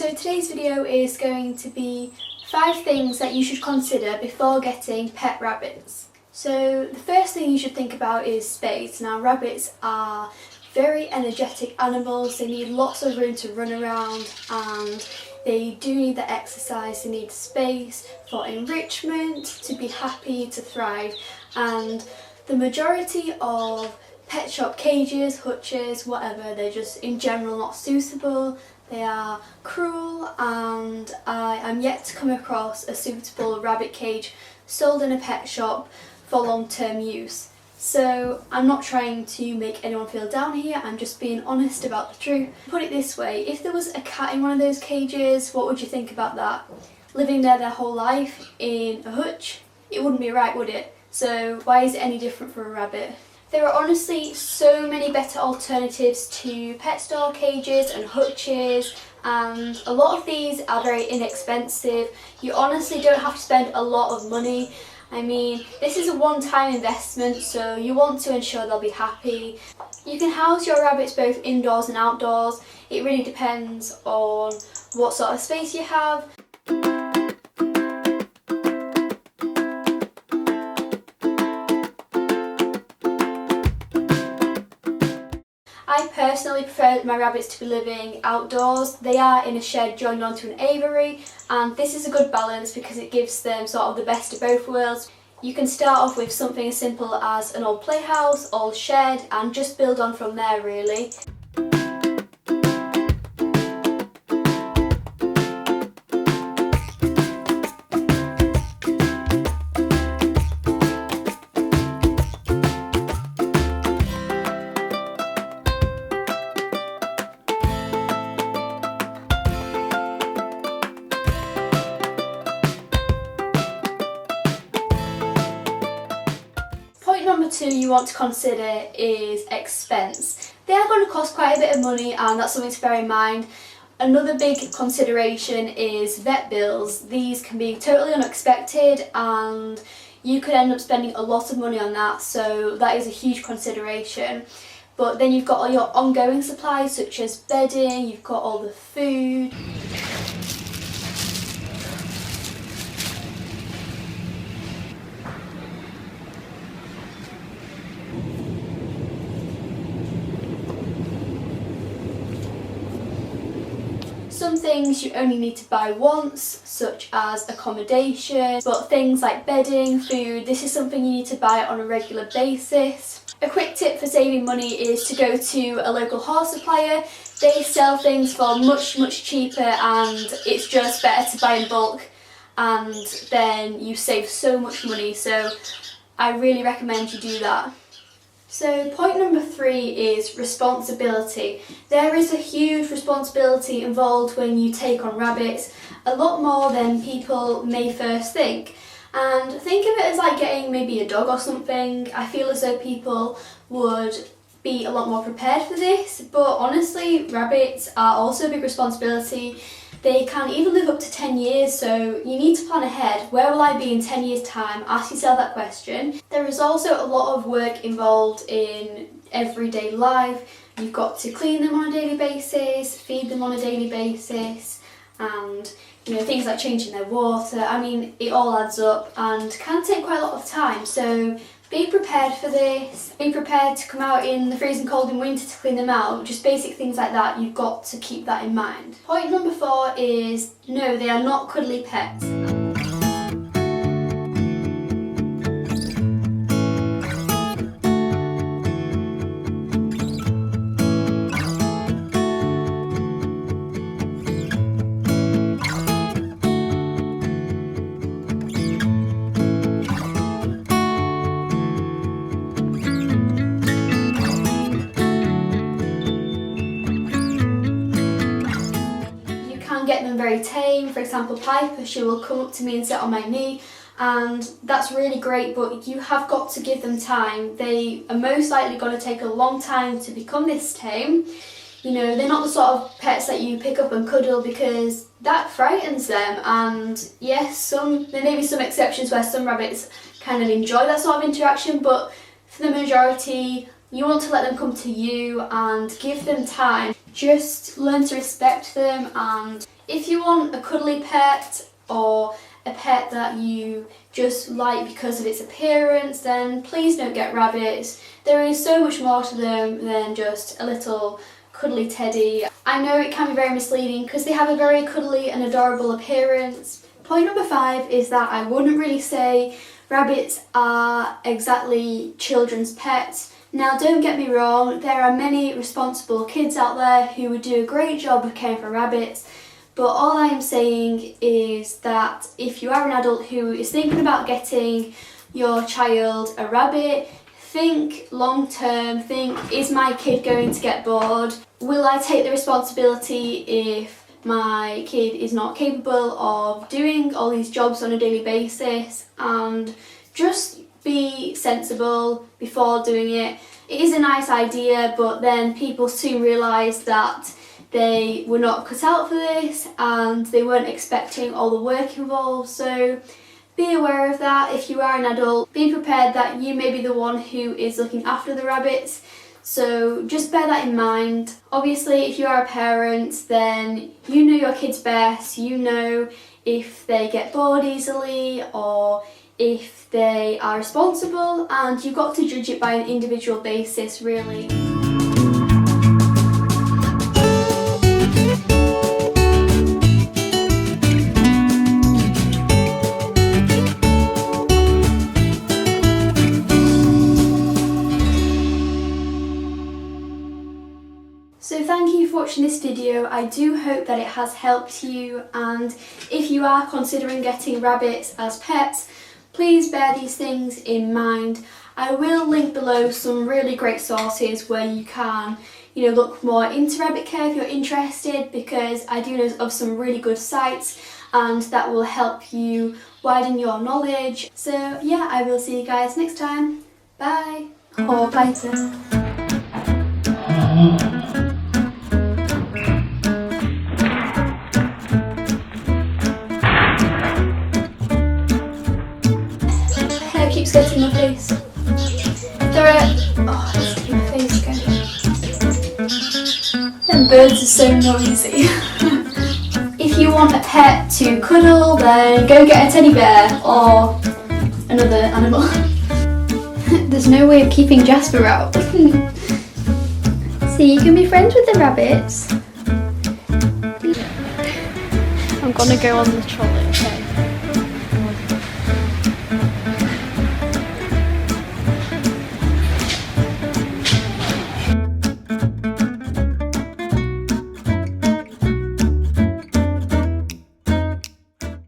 So today's video is going to be 5 things that you should consider before getting pet rabbits. So the first thing you should think about is space. Now rabbits are very energetic animals, they need lots of room to run around and they do need the exercise, they need space for enrichment, to be happy, to thrive, and the majority of pet shop cages, hutches, whatever, they're just in general not suitable. They are cruel and I am yet to come across a suitable rabbit cage sold in a pet shop for long-term use. So I'm not trying to make anyone feel down here, I'm just being honest about the truth. Put it this way, if there was a cat in one of those cages, what would you think about that? Living there their whole life in a hutch? It wouldn't be right, would it? So why is it any different for a rabbit? There are honestly so many better alternatives to pet store cages and hutches, and a lot of these are very inexpensive. You honestly don't have to spend a lot of money. I mean, this is a one-time investment, so you want to ensure they'll be happy. You can house your rabbits both indoors and outdoors. It really depends on what sort of space you have. I personally prefer my rabbits to be living outdoors. They are in a shed joined onto an aviary, and this is a good balance because it gives them sort of the best of both worlds. You can start off with something as simple as an old playhouse, old shed, and just build on from there really. Number 2 you want to consider is expense. They are going to cost quite a bit of money and that's something to bear in mind. Another big consideration is vet bills. These can be totally unexpected and you could end up spending a lot of money on that, so that is a huge consideration. But then you've got all your ongoing supplies such as bedding, you've got all the food. Some things you only need to buy once, such as accommodation, but things like bedding, food, this is something you need to buy on a regular basis. A quick tip for saving money is to go to a local horse supplier. They sell things for much cheaper and it's just better to buy in bulk and then you save so much money, so I really recommend you do that. So point number 3 is responsibility. There is a huge responsibility involved when you take on rabbits, a lot more than people may first think. And think of it as like getting maybe a dog or something. I feel as though people would be a lot more prepared for this, but honestly rabbits are also a big responsibility. They can even live up to 10 years, so you need to plan ahead. Where will I be in 10 years' time? Ask yourself that question. There is also a lot of work involved in everyday life. You've got to clean them on a daily basis, feed them on a daily basis, and things like changing their water. I mean, it all adds up and can take quite a lot of time, so be prepared for this. Be prepared to come out in the freezing cold in winter to clean them out. Just basic things like that, you've got to keep that in mind. Point number 4 is no, they are not cuddly pets. Get them very tame. For example, Piper, she will come up to me and sit on my knee and that's really great, but you have got to give them time. They are most likely going to take a long time to become this tame. They're not the sort of pets that you pick up and cuddle because that frightens them, and yes, there may be some exceptions where some rabbits kind of enjoy that sort of interaction, but for the majority you want to let them come to you and give them time. Just learn to respect them, and If you want a cuddly pet or a pet that you just like because of its appearance, then please don't get rabbits. There is so much more to them than just a little cuddly teddy. I know it can be very misleading because they have a very cuddly and adorable appearance. Point number 5 is that I wouldn't really say rabbits are exactly children's pets. Now don't get me wrong, there are many responsible kids out there who would do a great job of caring for rabbits, but all I am saying is that if you are an adult who is thinking about getting your child a rabbit, think long term, think, is my kid going to get bored? Will I take the responsibility if my kid is not capable of doing all these jobs on a daily basis? And just be sensible before doing it. It is a nice idea, but then people soon realise that they were not cut out for this and they weren't expecting all the work involved. So be aware of that. If you are an adult, be prepared that you may be the one who is looking after the rabbits. So just bear that in mind. Obviously, if you are a parent, then you know your kids best. You know if they get bored easily or if they are responsible, and you've got to judge it by an individual basis, really. So thank you for watching this video. I do hope that it has helped you, and if you are considering getting rabbits as pets, please bear these things in mind. I will link below some really great sources where you can, look more into rabbit care if you're interested, because I do know of some really good sites and that will help you widen your knowledge. So yeah, I will see you guys next time. Bye. Or bye, sis. Keeps getting my face. Let's keep my face again. And birds are so noisy. If you want a pet to cuddle, then go get a teddy bear or another animal. There's no way of keeping Jasper out. See, you can be friends with the rabbits. I'm gonna go on the trolley, okay?